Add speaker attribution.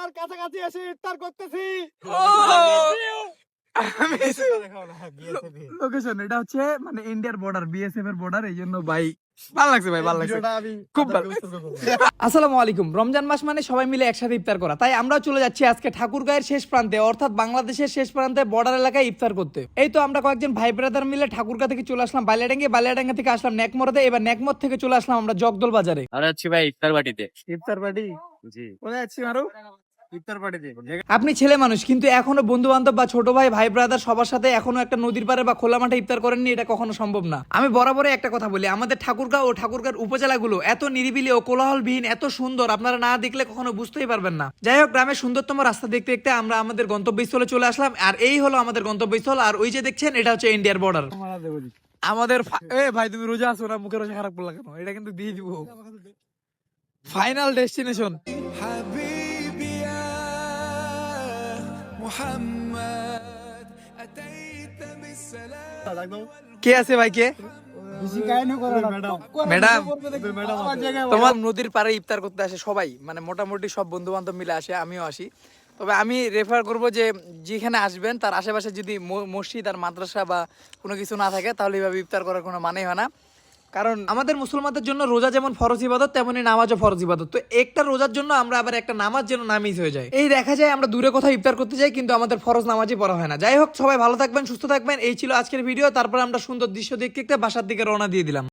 Speaker 1: Border কাছাকাছি এসে ইফতার করতেছি।
Speaker 2: লোকেশন এটা হচ্ছে মানে ইন্ডিয়ার বর্ডার, বিএসএফ এর বর্ডার, এই জন্য ভাই ভালো লাগছে, ভাই ভালো লাগছে, খুব ভালো। আসসালামু আলাইকুম। রমজান মাস মানে সবাই মিলে একসাথে ইফতার করা, তাই আমরাও চলে যাচ্ছি আজকে ঠাকুরগাঁয়ের শেষ প্রান্তে, অর্থাৎ বাংলাদেশের শেষ প্রান্তে বর্ডার এলাকায় ইফতার করতে। এই তো আমরা কয়েকজন ভাই ব্রাদার মিলে ঠাকুরগাঁ থেকে চলে আসলাম বালিয়াডাঙ্গি, বালিয়াডাঙ্গা থেকে আসলাম নেকমরতে, এবার নেকমর থেকে চলে আসলাম আমরা জগদল বাজারে।
Speaker 3: আমরা যাচ্ছি ভাই ইফতার পার্টিতে।
Speaker 2: ইফতার পার্টি
Speaker 3: জি,
Speaker 2: কোথায় যাচ্ছি মারু?
Speaker 1: ইফতার পার্টিতে
Speaker 2: আপনি ছেলে মানুষ কিন্তু এখনো বন্ধু বান্ধব বা ছোট ভাই ভাই ব্রাদার সবার সাথে এখনো একটা নদীর পাড়ে বা খোলা মাঠে ইফতার করেননি, এটা কখনো সম্ভব না। আমি বরাবরই একটা কথা বলি, আমাদের ঠাকুরগাঁও ও ঠাকুরগাঁর উপজেলাগুলো এত নিরিবিলি ও কোলাহলবিহীন, এত সুন্দর, আপনারা না দেখলে কখনো বুঝতেই পারবেন না। যাই হোক, গ্রামের সুন্দরতম রাস্তা দেখতে দেখতে আমরা আমাদের গন্তব্যস্থলে চলে আসলাম, আর এই হলো আমাদের গন্তব্যস্থল। আর ওই যে দেখছেন, এটা হচ্ছে ইন্ডিয়ার বর্ডার। আমাদের ভাই তুমি রোজা আছো না, মুখে রোজা খারাপ করলা কেন? এটা কিন্তু দিয়ে দিব। ফাইনাল ডেস্টিনেশন কে আছে ভাই? কে ম্যাডাম? তোমার নদীর পাড়ে ইফতার করতে আসে সবাই, মানে মোটামুটি সব বন্ধু বান্ধব মিলে আসে, আমিও আসি। তবে আমি রেফার করব যে যেখানে আসবেন তার আশেপাশে যদি মসজিদ আর মাদ্রাসা বা কোনো কিছু না থাকে, তাহলে এইভাবে ইফতার করার কোনো মানেই হয় না। কারণ আমাদের মুসলমানদের জন্য রোজা যেমন ফরজ ইবাদত, তেমনি নামাজও ফরজ ইবাদত। তো একটা রোজার জন্য আমরা আবার একটা নামাজ যেন না মিস হয়ে যায়। এই দেখা যায় আমরা দূরে কোথাও ইফতার করতে যাই, কিন্তু আমাদের ফরজ নামাজই পড়া হয় না। যাই হোক, সবাই ভালো থাকবেন, সুস্থ থাকবেন। এই ছিল আজকের ভিডিও। তারপর আমরা সুন্দর দৃশ্য দেখতে দেখতে বাসার দিকে রওনা দিয়ে দিলাম।